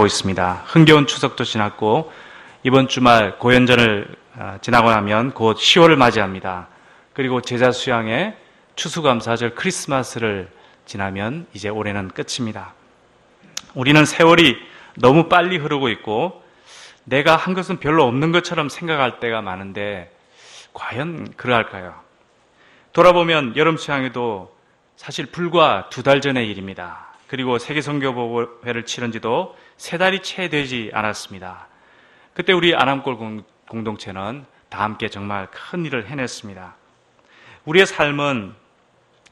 지나고 있습니다. 흥겨운 추석도 지났고 이번 주말 고연전을 지나고 나면 곧 10월을 맞이합니다. 그리고 제자 수양의 추수감사절 크리스마스를 지나면 이제 올해는 끝입니다. 우리는 세월이 너무 빨리 흐르고 있고 내가 한 것은 별로 없는 것처럼 생각할 때가 많은데 과연 그러할까요? 돌아보면 여름 수양회도 사실 불과 2달 전의 일입니다. 그리고 세계선교보고회를 치른 지도 3달이 채 되지 않았습니다. 그때 우리 안암골 공동체는 다 함께 정말 큰 일을 해냈습니다. 우리의 삶은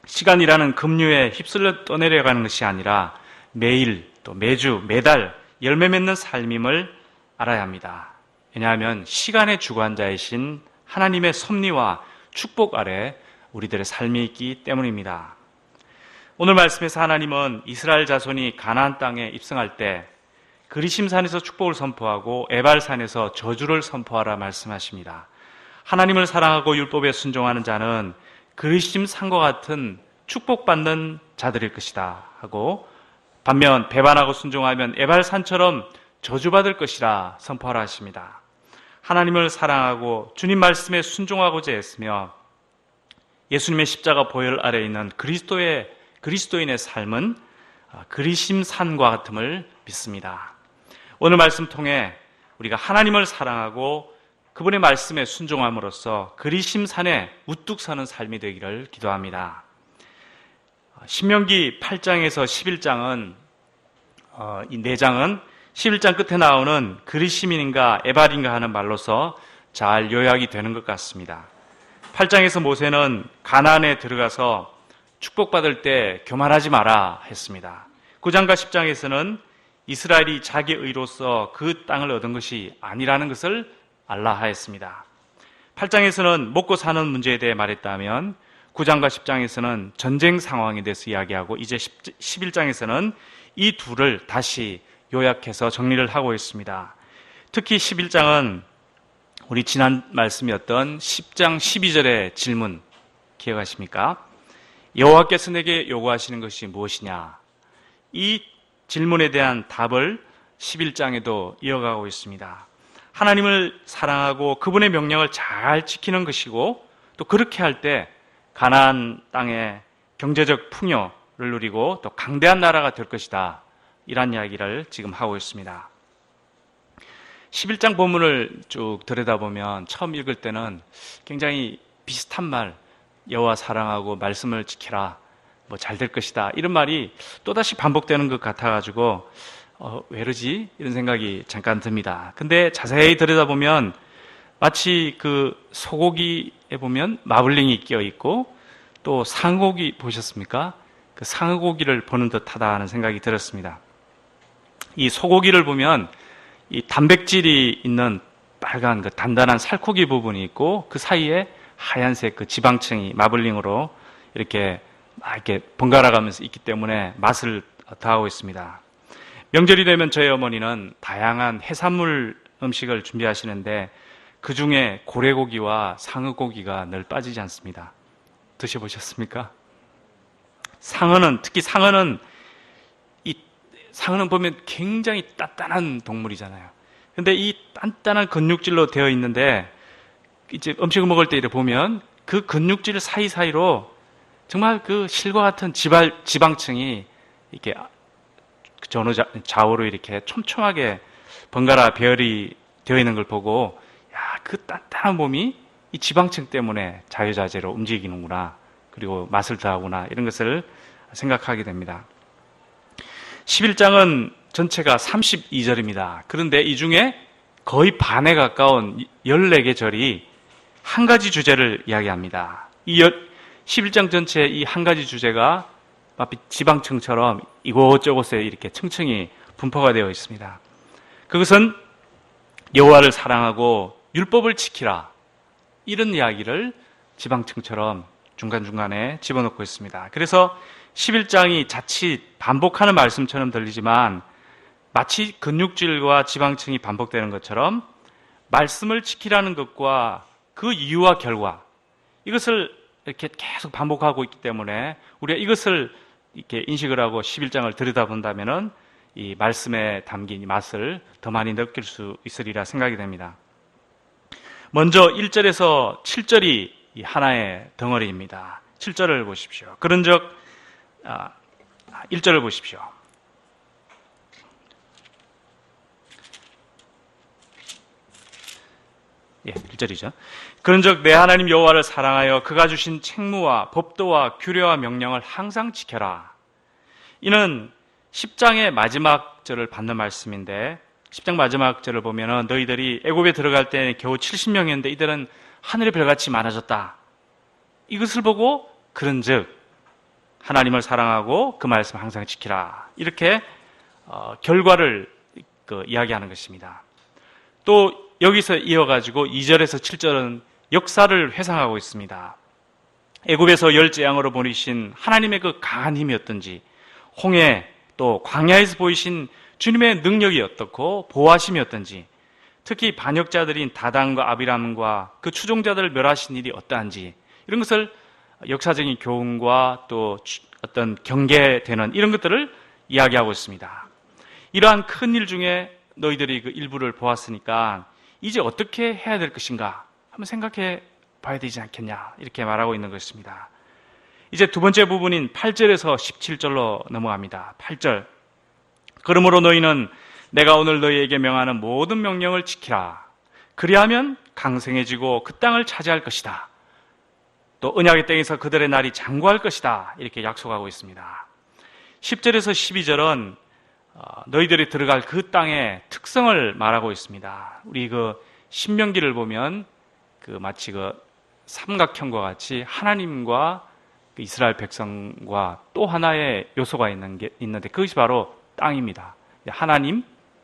시간이라는 급류에 휩쓸려 떠내려가는 것이 아니라 매일 또 매주 매달 열매 맺는 삶임을 알아야 합니다. 왜냐하면 시간의 주관자이신 하나님의 섭리와 축복 아래 우리들의 삶이 있기 때문입니다. 오늘 말씀에서 하나님은 이스라엘 자손이 가나안 땅에 입성할 때 그리심산에서 축복을 선포하고 에발산에서 저주를 선포하라 말씀하십니다. 하나님을 사랑하고 율법에 순종하는 자는 그리심산과 같은 축복받는 자들일 것이다 하고, 반면 배반하고 순종하면 에발산처럼 저주받을 것이라 선포하라 하십니다. 하나님을 사랑하고 주님 말씀에 순종하고자 했으며 예수님의 십자가 보혈 아래에 있는 그리스도인의 삶은 그리심산과 같음을 믿습니다. 오늘 말씀 통해 우리가 하나님을 사랑하고 그분의 말씀에 순종함으로써 그리심산에 우뚝 서는 삶이 되기를 기도합니다. 신명기 8장에서 11장은 이 4장은 11장 끝에 나오는 그리심인가 에발인가 하는 말로서 잘 요약이 되는 것 같습니다. 8장에서 모세는 가나안에 들어가서 축복받을 때 교만하지 마라 했습니다. 9장과 10장에서는 이스라엘이 자기 의로서 그 땅을 얻은 것이 아니라는 것을 알라 하였습니다. 8장에서는 먹고 사는 문제에 대해 말했다면 9장과 10장에서는 전쟁 상황에 대해서 이야기하고 이제 11장에서는 이 둘을 다시 요약해서 정리를 하고 있습니다. 특히 11장은 우리 지난 말씀이었던 10장 12절의 질문 기억하십니까? 여호와께서 내게 요구하시는 것이 무엇이냐? 이 질문에 대한 답을 11장에도 이어가고 있습니다. 하나님을 사랑하고 그분의 명령을 잘 지키는 것이고 또 그렇게 할 때 가나안 땅의 경제적 풍요를 누리고 또 강대한 나라가 될 것이다. 이런 이야기를 지금 하고 있습니다. 11장 본문을 쭉 들여다보면 처음 읽을 때는 굉장히 비슷한 말, 여호와 사랑하고 말씀을 지키라, 뭐 잘 될 것이다, 이런 말이 또다시 반복되는 것 같아가지고 왜 이러지? 이런 생각이 잠깐 듭니다. 근데 자세히 들여다보면 마치 그 소고기에 보면 마블링이 껴있고 또 상고기 보셨습니까? 그 상고기를 보는 듯하다 하는 생각이 들었습니다. 이 소고기를 보면 이 단백질이 있는 빨간 그 단단한 살코기 부분이 있고 그 사이에 하얀색 그 지방층이 마블링으로 이렇게 번갈아 가면서 있기 때문에 맛을 더하고 있습니다. 명절이 되면 저희 어머니는 다양한 해산물 음식을 준비하시는데 그 중에 고래고기와 상어고기가 늘 빠지지 않습니다. 드셔보셨습니까? 특히 상어는 보면 굉장히 단단한 동물이잖아요. 근데 이 단단한 근육질로 되어 있는데 이제 음식을 먹을 때 이렇게 보면 그 근육질 사이사이로 정말 그 실과 같은 지방층이 이렇게 전후 좌우로 이렇게 촘촘하게 번갈아 배열이 되어 있는 걸 보고, 야, 그 단단한 몸이 이 지방층 때문에 자유자재로 움직이는구나, 그리고 맛을 더하구나, 이런 것을 생각하게 됩니다. 11장은 전체가 32절입니다. 그런데 이 중에 거의 반에 가까운 14개 절이 한 가지 주제를 이야기합니다. 이 11장 전체 이 한 가지 주제가 마치 지방층처럼 이곳저곳에 이렇게 층층이 분포가 되어 있습니다. 그것은 여호와를 사랑하고 율법을 지키라, 이런 이야기를 지방층처럼 중간중간에 집어넣고 있습니다. 그래서 11장이 자칫 반복하는 말씀처럼 들리지만 마치 근육질과 지방층이 반복되는 것처럼 말씀을 지키라는 것과 그 이유와 결과, 이것을 이렇게 계속 반복하고 있기 때문에 우리가 이것을 이렇게 인식을 하고 11장을 들여다본다면은 이 말씀에 담긴 이 맛을 더 많이 느낄 수 있으리라 생각이 됩니다. 먼저 1절에서 7절이 이 하나의 덩어리입니다. 7절을 보십시오. 그런즉 1절을 보십시오. 예, 1절이죠. 그런즉 내 하나님 여호와를 사랑하여 그가 주신 책무와 법도와 규례와 명령을 항상 지켜라. 이는 10장의 마지막 절을 받는 말씀인데 10장 마지막 절을 보면은 너희들이 애굽에 들어갈 때 겨우 70명이었는데 이들은 하늘의 별같이 많아졌다. 이것을 보고 그런즉 하나님을 사랑하고 그 말씀 항상 지키라. 이렇게 결과를 이야기하는 것입니다. 또 여기서 이어가지고 2절에서 7절은 역사를 회상하고 있습니다. 애굽에서 열 재앙으로 보내신 하나님의 그 강한 힘이 어떤지, 홍해 또 광야에서 보이신 주님의 능력이 어떻고 보호하심이 어떤지, 특히 반역자들인 다단과 아비람과 그 추종자들을 멸하신 일이 어떠한지, 이런 것을 역사적인 교훈과 또 어떤 경계되는 이런 것들을 이야기하고 있습니다. 이러한 큰 일 중에 너희들이 그 일부를 보았으니까 이제 어떻게 해야 될 것인가 한번 생각해 봐야 되지 않겠냐, 이렇게 말하고 있는 것입니다. 이제 두 번째 부분인 8절에서 17절로 넘어갑니다. 8절. 그러므로 너희는 내가 오늘 너희에게 명하는 모든 명령을 지키라. 그리하면 강성해지고 그 땅을 차지할 것이다. 또 언약의 땅에서 그들의 날이 장구할 것이다. 이렇게 약속하고 있습니다. 10절에서 12절은 너희들이 들어갈 그 땅의 특성을 말하고 있습니다. 우리 그 신명기를 보면 마치 삼각형과 같이 하나님과 이스라엘 백성과 또 하나의 요소가 있는데 그것이 바로 땅입니다. 하나님,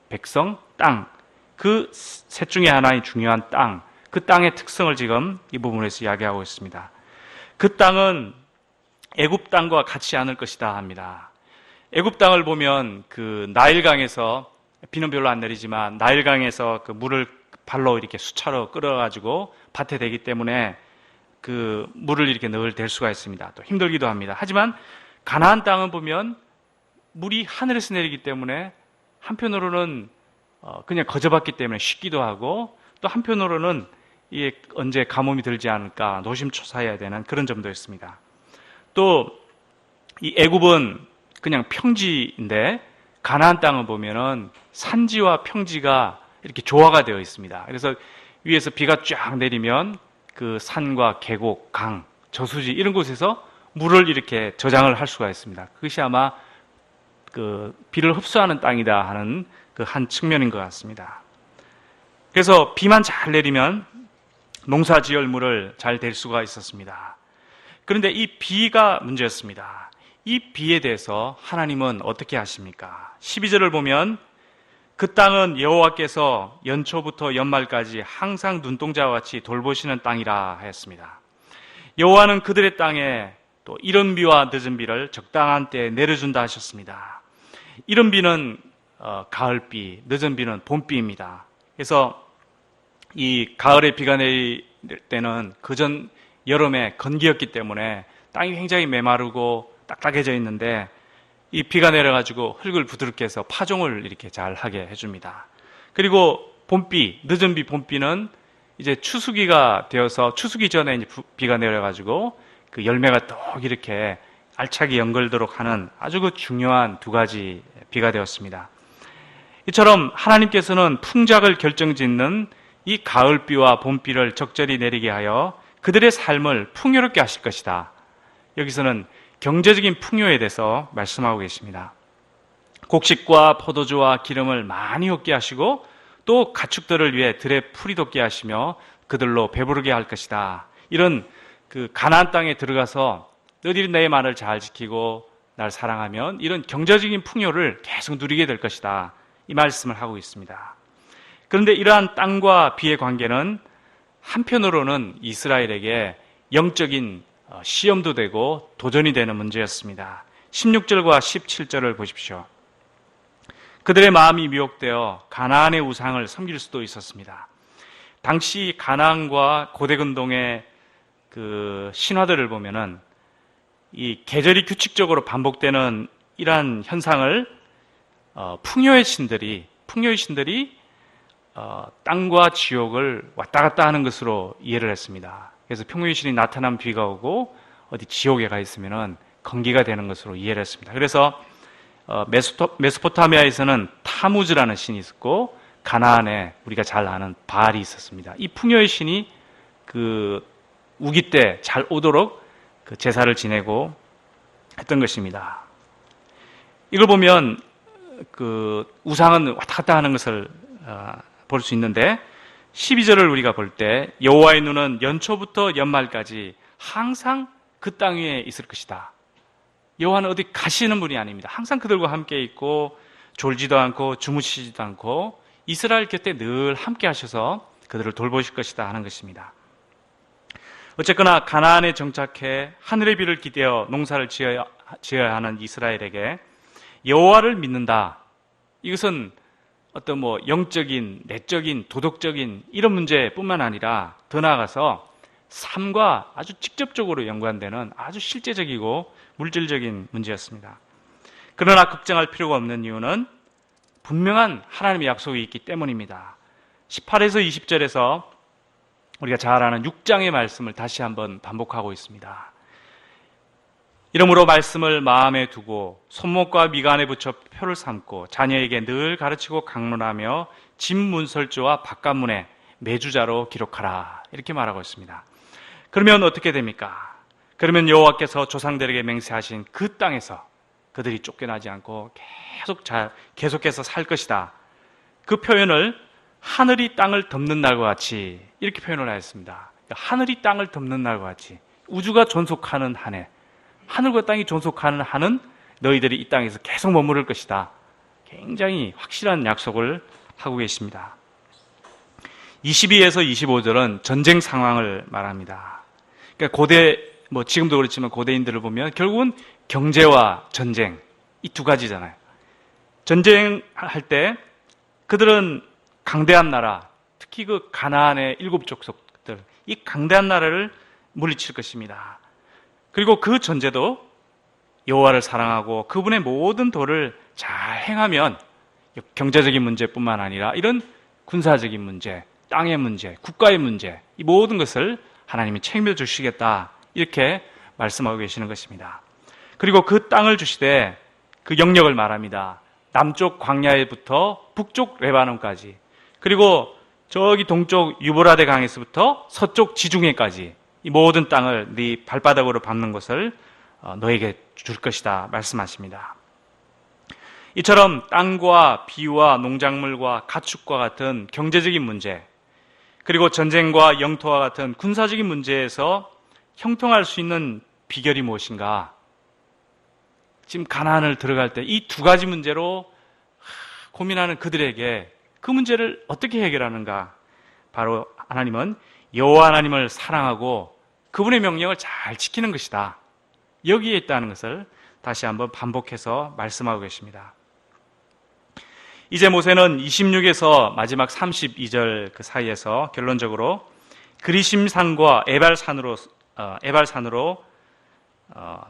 백성, 땅. 그 셋 중에 하나의 중요한 땅. 그 땅의 특성을 지금 이 부분에서 이야기하고 있습니다. 그 땅은 애굽 땅과 같지 않을 것이다 합니다. 애굽 땅을 보면 그 나일강에서 비는 별로 안 내리지만 나일강에서 그 물을 발로 이렇게 수차로 끌어가지고 밭에 대기 때문에 그 물을 이렇게 늘 댈 수가 있습니다. 또 힘들기도 합니다. 하지만 가나안 땅은 보면 물이 하늘에서 내리기 때문에 한편으로는 그냥 거저봤기 때문에 쉽기도 하고 또 한편으로는 이게 언제 가뭄이 들지 않을까 노심초사해야 되는 그런 점도 있습니다. 또 이 애굽은 그냥 평지인데 가나안 땅을 보면은 산지와 평지가 이렇게 조화가 되어 있습니다. 그래서 위에서 비가 쫙 내리면 그 산과 계곡, 강, 저수지 이런 곳에서 물을 이렇게 저장을 할 수가 있습니다. 그것이 아마 그 비를 흡수하는 땅이다 하는 그 한 측면인 것 같습니다. 그래서 비만 잘 내리면 농사 지을 물을 잘 댈 수가 있었습니다. 그런데 이 비가 문제였습니다. 이 비에 대해서 하나님은 어떻게 하십니까? 12절을 보면 그 땅은 여호와께서 연초부터 연말까지 항상 눈동자와 같이 돌보시는 땅이라 하였습니다. 여호와는 그들의 땅에 또 이른 비와 늦은 비를 적당한 때에 내려준다 하셨습니다. 이른 비는 가을비, 늦은 비는 봄비입니다. 그래서 이 가을에 비가 내릴 때는 그전 여름에 건기였기 때문에 땅이 굉장히 메마르고 딱딱해져 있는데 이 비가 내려가지고 흙을 부드럽게 해서 파종을 이렇게 잘 하게 해줍니다. 그리고 봄비, 늦은 비, 봄비는 이제 추수기가 되어서 추수기 전에 이제 비가 내려가지고 그 열매가 또 이렇게 알차게 연결되도록 하는 아주 그 중요한 두 가지 비가 되었습니다. 이처럼 하나님께서는 풍작을 결정짓는 이 가을비와 봄비를 적절히 내리게 하여 그들의 삶을 풍요롭게 하실 것이다. 여기서는 경제적인 풍요에 대해서 말씀하고 계십니다. 곡식과 포도주와 기름을 많이 얻게 하시고 또 가축들을 위해 들에 풀이 돋게 하시며 그들로 배부르게 할 것이다. 이런 그 가나안 땅에 들어가서 너희들이 내 말을 잘 지키고 날 사랑하면 이런 경제적인 풍요를 계속 누리게 될 것이다. 이 말씀을 하고 있습니다. 그런데 이러한 땅과 비의 관계는 한편으로는 이스라엘에게 영적인 시험도 되고 도전이 되는 문제였습니다. 16절과 17절을 보십시오. 그들의 마음이 미혹되어 가나안의 우상을 섬길 수도 있었습니다. 당시 가나안과 고대근동의 그 신화들을 보면은 이 계절이 규칙적으로 반복되는 이러한 현상을 풍요의 신들이 땅과 지옥을 왔다 갔다 하는 것으로 이해를 했습니다. 그래서 풍요의 신이 나타나면 비가 오고 어디 지옥에 가 있으면은 건기가 되는 것으로 이해를 했습니다. 그래서 메소포타미아에서는 타무즈라는 신이 있었고 가나안에 우리가 잘 아는 바알이 있었습니다. 이 풍요의 신이 그 우기 때 잘 오도록 그 제사를 지내고 했던 것입니다. 이걸 보면 그 우상은 왔다 갔다 하는 것을 볼 수 있는데 12절을 우리가 볼 때 여호와의 눈은 연초부터 연말까지 항상 그 땅 위에 있을 것이다. 여호와는 어디 가시는 분이 아닙니다. 항상 그들과 함께 있고 졸지도 않고 주무시지도 않고 이스라엘 곁에 늘 함께 하셔서 그들을 돌보실 것이다 하는 것입니다. 어쨌거나 가나안에 정착해 하늘의 비를 기대어 농사를 지어야 하는 이스라엘에게 여호와를 믿는다. 이것은 어떤 영적인, 내적인, 도덕적인 이런 문제뿐만 아니라 더 나아가서 삶과 아주 직접적으로 연관되는 아주 실제적이고 물질적인 문제였습니다. 그러나 걱정할 필요가 없는 이유는 분명한 하나님의 약속이 있기 때문입니다. 18에서 20절에서 우리가 잘 아는 6장의 말씀을 다시 한번 반복하고 있습니다. 이러므로 말씀을 마음에 두고 손목과 미간에 붙여 표를 삼고 자녀에게 늘 가르치고 강론하며 집 문설주와 바깥문에 매주자로 기록하라. 이렇게 말하고 있습니다. 그러면 어떻게 됩니까? 그러면 여호와께서 조상들에게 맹세하신 그 땅에서 그들이 쫓겨나지 않고 계속해서 살 것이다. 그 표현을 하늘이 땅을 덮는 날과 같이 이렇게 표현을 하였습니다. 하늘이 땅을 덮는 날과 같이 우주가 존속하는 한 해, 하늘과 땅이 존속하는 한은 너희들이 이 땅에서 계속 머무를 것이다. 굉장히 확실한 약속을 하고 계십니다. 22에서 25절은 전쟁 상황을 말합니다. 그러니까 지금도 그렇지만 고대인들을 보면 결국은 경제와 전쟁, 이 두 가지잖아요. 전쟁할 때 그들은 강대한 나라, 특히 그 가나안의 7 족속들, 이 강대한 나라를 물리칠 것입니다. 그리고 그 전제도 여호와를 사랑하고 그분의 모든 도를 잘 행하면 경제적인 문제뿐만 아니라 이런 군사적인 문제, 땅의 문제, 국가의 문제, 이 모든 것을 하나님이 책임져 주시겠다 이렇게 말씀하고 계시는 것입니다. 그리고 그 땅을 주시되 그 영역을 말합니다. 남쪽 광야에부터 북쪽 레바논까지, 그리고 저기 동쪽 유브라데 강에서부터 서쪽 지중해까지 이 모든 땅을 네 발바닥으로 밟는 것을 너에게 줄 것이다 말씀하십니다. 이처럼 땅과 비와 농작물과 가축과 같은 경제적인 문제, 그리고 전쟁과 영토와 같은 군사적인 문제에서 형통할 수 있는 비결이 무엇인가? 지금 가나안을 들어갈 때 이 두 가지 문제로 고민하는 그들에게 그 문제를 어떻게 해결하는가? 바로 하나님은 여호와 하나님을 사랑하고 그분의 명령을 잘 지키는 것이다. 여기에 있다는 것을 다시 한번 반복해서 말씀하고 계십니다. 이제 모세는 26에서 마지막 32절 그 사이에서 결론적으로 그리심산과 에발산으로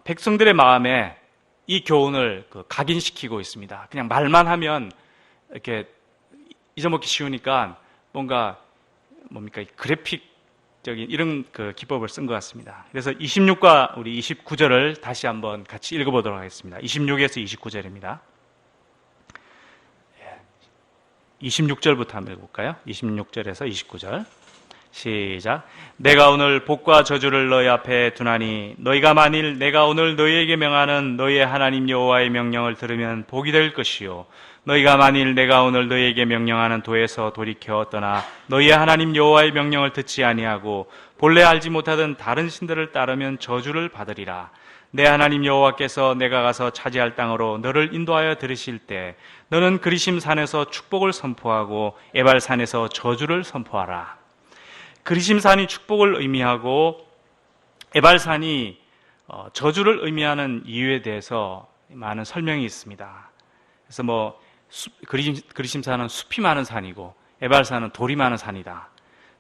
백성들의 마음에 이 교훈을 각인시키고 있습니다. 그냥 말만 하면 이렇게 잊어먹기 쉬우니까 뭡니까 그래픽적인 이런 그 기법을 쓴 것 같습니다. 그래서 26과 우리 29절을 다시 한번 같이 읽어보도록 하겠습니다. 26에서 29절입니다. 26절부터 한번 읽어볼까요? 26절에서 29절 시작. 내가 오늘 복과 저주를 너희 앞에 두나니 너희가 만일 내가 오늘 너희에게 명하는 너희의 하나님 여호와의 명령을 들으면 복이 될 것이요, 너희가 만일 내가 오늘 너희에게 명령하는 도에서 돌이켜 떠나 너희의 하나님 여호와의 명령을 듣지 아니하고 본래 알지 못하던 다른 신들을 따르면 저주를 받으리라. 내 하나님 여호와께서 내가 가서 차지할 땅으로 너를 인도하여 들으실 때 너는 그리심 산에서 축복을 선포하고 에발 산에서 저주를 선포하라. 그리심 산이 축복을 의미하고 에발 산이 저주를 의미하는 이유에 대해서 많은 설명이 있습니다. 그래서 그리심 산은 숲이 많은 산이고 에발 산은 돌이 많은 산이다.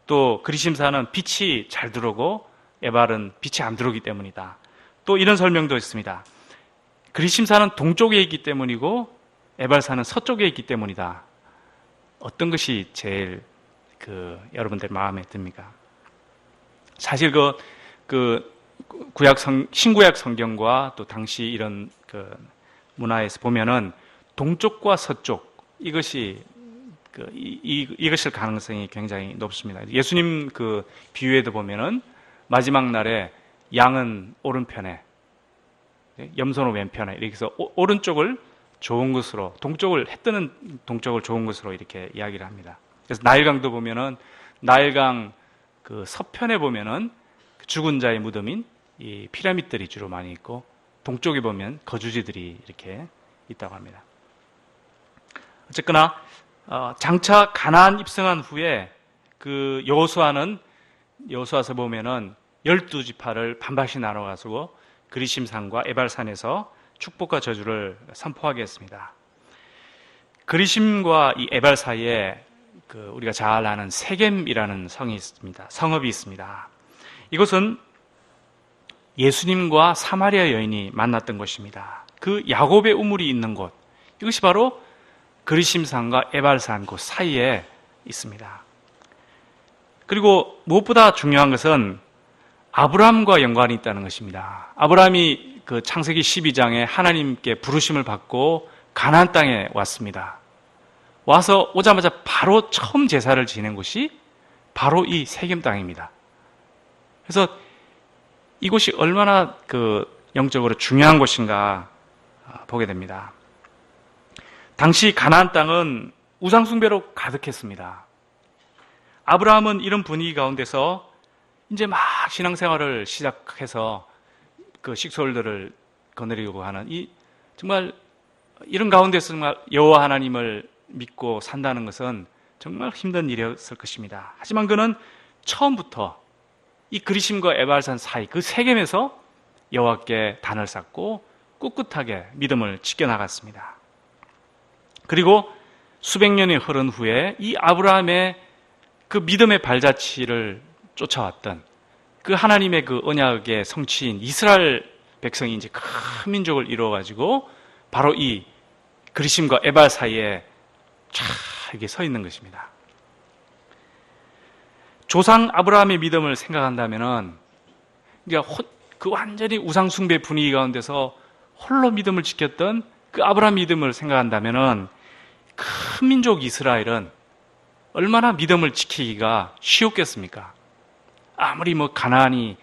또 그리심 산은 빛이 잘 들어오고 에발은 빛이 안 들어오기 때문이다. 또 이런 설명도 있습니다. 그리심 산은 동쪽에 있기 때문이고 에발산은 서쪽에 있기 때문이다. 어떤 것이 제일 여러분들 마음에 듭니까? 사실 신구약 성경과 또 당시 이런 문화에서 보면은 동쪽과 서쪽 이것이 이것일 가능성이 굉장히 높습니다. 예수님 비유에도 보면은 마지막 날에 양은 오른편에, 염소는 왼편에 이렇게 해서 오른쪽을 좋은 것으로, 해 뜨는 동쪽을 좋은 것으로 이렇게 이야기를 합니다. 그래서 나일강도 보면은 나일강 서편에 보면은 죽은 자의 무덤인 이 피라밋들이 주로 많이 있고, 동쪽에 보면 거주지들이 이렇게 있다고 합니다. 어쨌거나 장차 가나안 입성한 후에 여호수아서 보면은 12지파를 반반씩 나눠가지고 그리심산과 에발산에서 축복과 저주를 선포하게 했습니다. 그리심과 이 에발 사이에 우리가 잘 아는 세겜이라는 성읍이 있습니다. 이것은 예수님과 사마리아 여인이 만났던 곳입니다. 그 야곱의 우물이 있는 곳, 이것이 바로 그리심산과 에발산 그 사이에 있습니다. 그리고 무엇보다 중요한 것은 아브라함과 연관이 있다는 것입니다. 아브라함이 창세기 12장에 하나님께 부르심을 받고 가나안 땅에 왔습니다. 와서 오자마자 바로 처음 제사를 지낸 곳이 바로 이 세겜 땅입니다. 그래서 이곳이 얼마나 영적으로 중요한 곳인가 보게 됩니다. 당시 가나안 땅은 우상 숭배로 가득했습니다. 아브라함은 이런 분위기 가운데서 이제 막 신앙생활을 시작해서 식솔들을 거느리려고 하는 정말 이런 가운데서 정말 여호와 하나님을 믿고 산다는 것은 정말 힘든 일이었을 것입니다. 하지만 그는 처음부터 이 그리심과 에발산 사이 세겜에서 여호와께 단을 쌓고 꿋꿋하게 믿음을 지켜나갔습니다. 그리고 수백 년이 흐른 후에 이 아브라함의 믿음의 발자취를 쫓아왔던 하나님의 언약의 성취인 이스라엘 백성이 이제 큰 민족을 이루어가지고 바로 이 그리심과 에발 사이에 쫙 이렇게 서 있는 것입니다. 조상 아브라함의 믿음을 생각한다면은, 완전히 우상숭배 분위기 가운데서 홀로 믿음을 지켰던 아브라함 믿음을 생각한다면은, 큰 민족 이스라엘은 얼마나 믿음을 지키기가 쉬웠겠습니까? 아무리 가나안이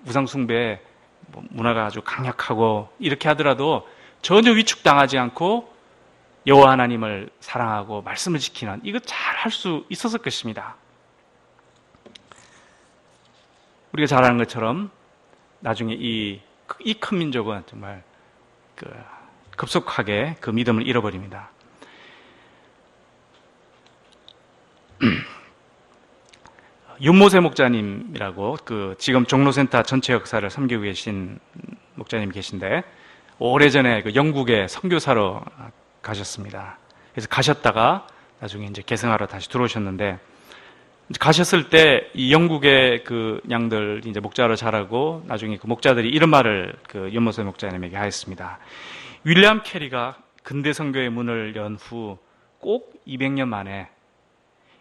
우상숭배 문화가 아주 강력하고 이렇게 하더라도 전혀 위축당하지 않고 여호와 하나님을 사랑하고 말씀을 지키는 이거 잘 할 수 있었을 것입니다. 우리가 잘 아는 것처럼 나중에 이 큰 민족은 정말 급속하게 믿음을 잃어버립니다. 윤모세 목자님이라고 지금 종로센터 전체 역사를 섬기고 계신 목자님 계신데, 오래전에 영국에 선교사로 가셨습니다. 그래서 가셨다가 나중에 이제 계승하러 다시 들어오셨는데, 가셨을 때 이 영국의 양들 이제 목자로 자라고 나중에 목자들이 이런 말을 윤모세 목자님에게 하였습니다. 윌리엄 캐리가 근대 선교의 문을 연 후 꼭 200년 만에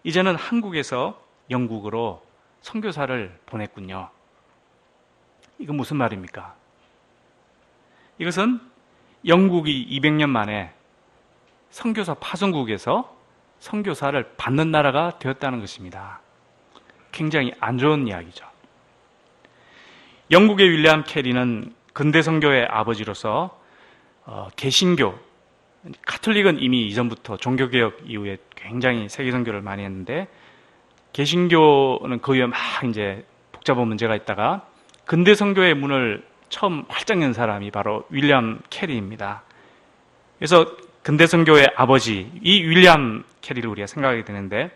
이제는 한국에서 영국으로 선교사를 보냈군요. 이건 무슨 말입니까? 이것은 영국이 200년 만에 선교사 파송국에서 선교사를 받는 나라가 되었다는 것입니다. 굉장히 안 좋은 이야기죠. 영국의 윌리엄 캐리는 근대 선교의 아버지로서 개신교, 가톨릭은 이미 이전부터 종교개혁 이후에 굉장히 세계 선교를 많이 했는데, 개신교는 그 위에 막 이제 복잡한 문제가 있다가 근대 선교의 문을 처음 활짝 연 사람이 바로 윌리엄 캐리입니다. 그래서 근대 선교의 아버지, 이 윌리엄 캐리를 우리가 생각하게 되는데,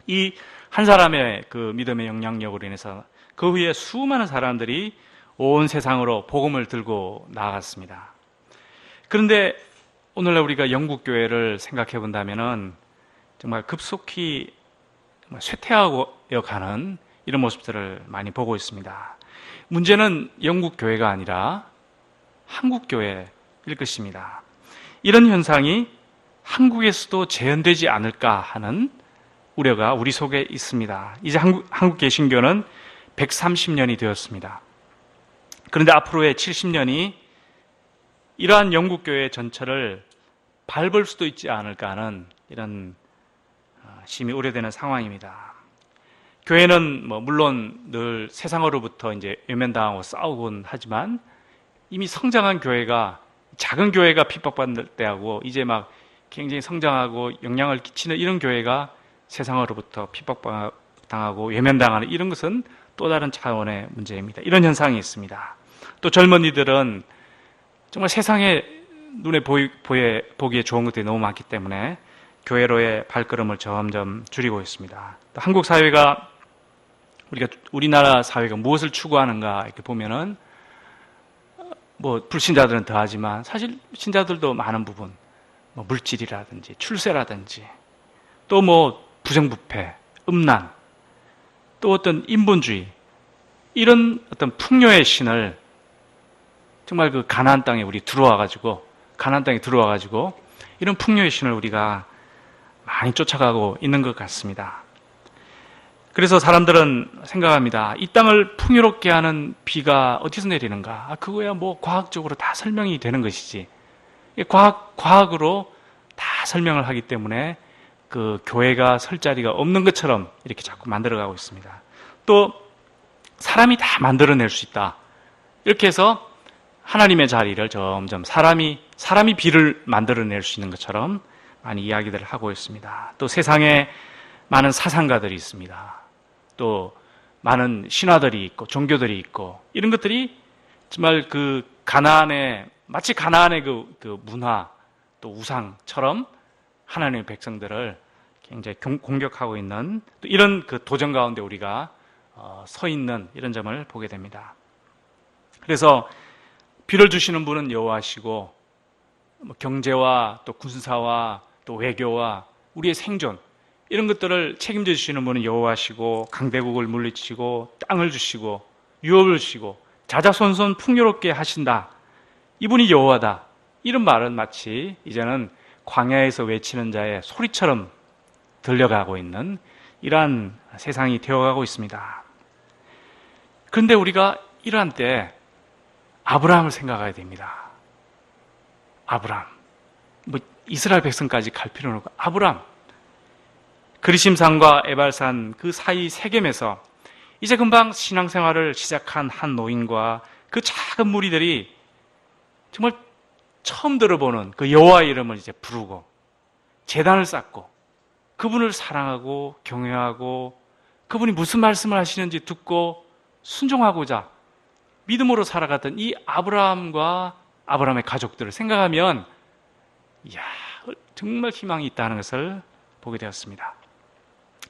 이 한 사람의 믿음의 영향력으로 인해서 그 후에 수많은 사람들이 온 세상으로 복음을 들고 나아갔습니다. 그런데 오늘날 우리가 영국 교회를 생각해 본다면은 정말 급속히 쇠퇴하고 가는 이런 모습들을 많이 보고 있습니다. 문제는 영국 교회가 아니라 한국 교회일 것입니다. 이런 현상이 한국에서도 재현되지 않을까 하는 우려가 우리 속에 있습니다. 이제 한국 개신교는 130년이 되었습니다. 그런데 앞으로의 70년이 이러한 영국교회 전체를 밟을 수도 있지 않을까 하는 이런 심히 우려되는 상황입니다. 교회는 물론 늘 세상으로부터 이제 외면당하고 싸우곤 하지만 이미 성장한 교회가, 작은 교회가 핍박받을 때하고 이제 막 굉장히 성장하고 영향을 끼치는 이런 교회가 세상으로부터 핍박당하고 외면당하는 이런 것은 또 다른 차원의 문제입니다. 이런 현상이 있습니다. 또 젊은이들은 정말 세상에 눈에 보기에 좋은 것들이 너무 많기 때문에 교회로의 발걸음을 점점 줄이고 있습니다. 또 한국 사회가, 우리나라 사회가 무엇을 추구하는가 이렇게 보면은 불신자들은 더하지만 사실 신자들도 많은 부분, 물질이라든지 출세라든지 또 부정부패, 음란, 또 어떤 인본주의, 이런 어떤 풍요의 신을 정말 그 가나안 땅에 들어와가지고 이런 풍요의 신을 우리가 많이 쫓아가고 있는 것 같습니다. 그래서 사람들은 생각합니다. 이 땅을 풍요롭게 하는 비가 어디서 내리는가? 그거야 과학적으로 다 설명이 되는 것이지. 과학으로 다 설명을 하기 때문에 그 교회가 설 자리가 없는 것처럼 이렇게 자꾸 만들어가고 있습니다. 또 사람이 다 만들어낼 수 있다. 이렇게 해서 하나님의 자리를 점점 사람이 비를 만들어낼 수 있는 것처럼 많이 이야기들을 하고 있습니다. 또 세상에 많은 사상가들이 있습니다. 또 많은 신화들이 있고 종교들이 있고 이런 것들이 정말 마치 가나안의 그 문화 또 우상처럼 하나님의 백성들을 굉장히 공격하고 있는 또 이런 그 도전 가운데 우리가 서 있는 이런 점을 보게 됩니다. 그래서 비를 주시는 분은 여호와시고 경제와 또 군사와 또 외교와 우리의 생존 이런 것들을 책임져 주시는 분은 여호와시고 강대국을 물리치고 땅을 주시고 유업을 주시고 자자손손 풍요롭게 하신다. 이분이 여호와다. 이런 말은 마치 이제는 광야에서 외치는 자의 소리처럼 들려가고 있는 이러한 세상이 되어가고 있습니다. 그런데 우리가 이러한 때 아브라함을 생각해야 됩니다. 아브라함. 이스라엘 백성까지 갈 필요는 없고 아브라함. 그리심산과 에발산 그 사이 세겜에서 이제 금방 신앙생활을 시작한 한 노인과 그 작은 무리들이 정말 처음 들어보는 그 여호와의 이름을 이제 부르고 제단을 쌓고 그분을 사랑하고 경외하고 그분이 무슨 말씀을 하시는지 듣고 순종하고자 믿음으로 살아갔던 이 아브라함과 아브라함의 가족들을 생각하면 이야, 정말 희망이 있다는 것을 보게 되었습니다.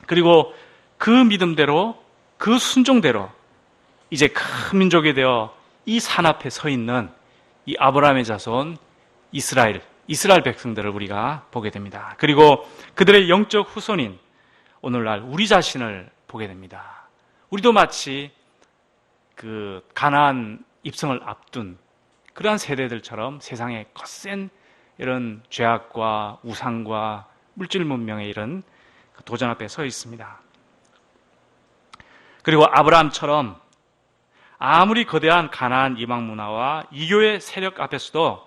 그리고 그 믿음대로 그 순종대로 이제 큰 민족이 되어 이 산 앞에 서 있는 이 아브라함의 자손 이스라엘 백성들을 우리가 보게 됩니다. 그리고 그들의 영적 후손인 오늘날 우리 자신을 보게 됩니다. 우리도 마치 그 가나안 입성을 앞둔 그러한 세대들처럼 세상에 거센 이런 죄악과 우상과 물질 문명의 이런 도전 앞에 서 있습니다. 그리고 아브라함처럼 아무리 거대한 가나안 이방 문화와 이교의 세력 앞에서도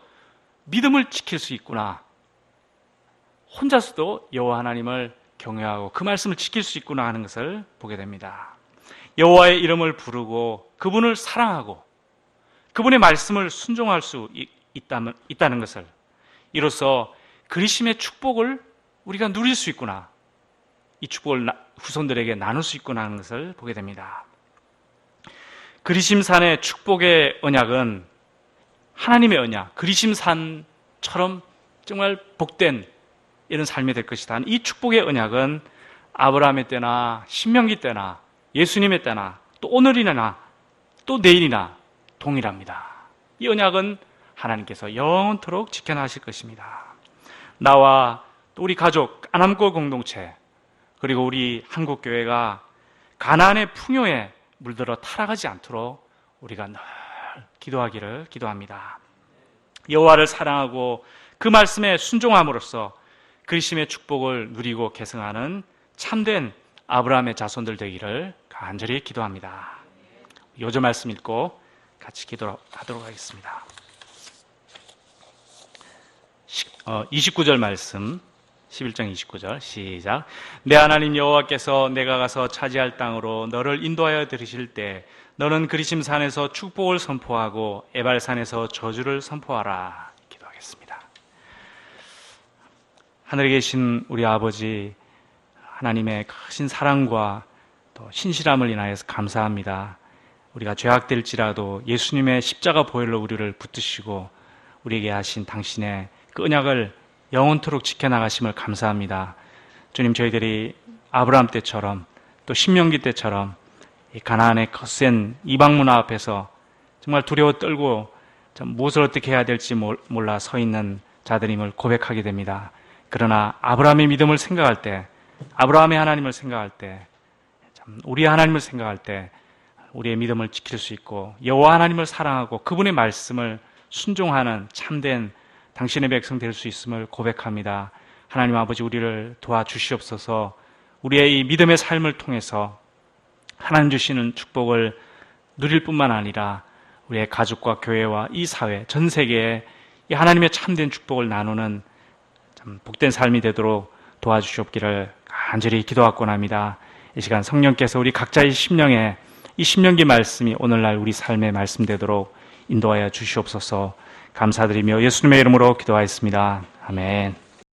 믿음을 지킬 수 있구나. 혼자서도 여호와 하나님을 경외하고 그 말씀을 지킬 수 있구나 하는 것을 보게 됩니다. 여호와의 이름을 부르고 그분을 사랑하고 그분의 말씀을 순종할 수 있다는 것을 이로써 그리심의 축복을 우리가 누릴 수 있구나. 이 축복을 후손들에게 나눌 수 있구나 하는 것을 보게 됩니다. 그리심산의 축복의 언약은 하나님의 언약, 그리심산처럼 정말 복된 이런 삶이 될 것이다. 이 축복의 언약은 아브라함의 때나 신명기 때나 예수님의 때나 또 오늘이나 또 내일이나 동일합니다. 이 언약은 하나님께서 영원토록 지켜나실 것입니다. 나와 또 우리 가족, 안암골 공동체 그리고 우리 한국교회가 가나안의 풍요에 물들어 타락하지 않도록 우리가 늘 기도하기를 기도합니다. 여호와를 사랑하고 그 말씀에 순종함으로써 그리심의 축복을 누리고 계승하는 참된 아브라함의 자손들 되기를 간절히 기도합니다. 요절 말씀 읽고 같이 기도하도록 하겠습니다. 29절 말씀, 11장 29절 시작. 내 하나님 여호와께서 내가 가서 차지할 땅으로 너를 인도하여 들으실 때 너는 그리심 산에서 축복을 선포하고 에발산에서 저주를 선포하라. 기도하겠습니다. 하늘에 계신 우리 아버지 하나님의 크신 사랑과 또 신실함을 인하여서 감사합니다. 우리가 죄악될지라도 예수님의 십자가 보혈로 우리를 붙드시고 우리에게 하신 당신의 그 언약을 영원토록 지켜나가심을 감사합니다. 주님, 저희들이 아브라함 때처럼 또 신명기 때처럼 이 가나안의 거센 이방 문화 앞에서 정말 두려워 떨고 무엇을 어떻게 해야 될지 몰라 서 있는 자들임을 고백하게 됩니다. 그러나 아브라함의 믿음을 생각할 때, 아브라함의 하나님을 생각할 때, 우리의 하나님을 생각할 때 우리의 믿음을 지킬 수 있고 여호와 하나님을 사랑하고 그분의 말씀을 순종하는 참된 당신의 백성 될 수 있음을 고백합니다. 하나님 아버지, 우리를 도와주시옵소서. 우리의 이 믿음의 삶을 통해서 하나님 주시는 축복을 누릴 뿐만 아니라 우리의 가족과 교회와 이 사회, 전 세계에 이 하나님의 참된 축복을 나누는 참 복된 삶이 되도록 도와주시옵기를 간절히 기도하곤 합니다. 이 시간 성령께서 우리 각자의 심령에 이 신명기 말씀이 오늘날 우리 삶의 말씀 되도록 인도하여 주시옵소서. 감사드리며 예수님의 이름으로 기도하였습니다. 아멘.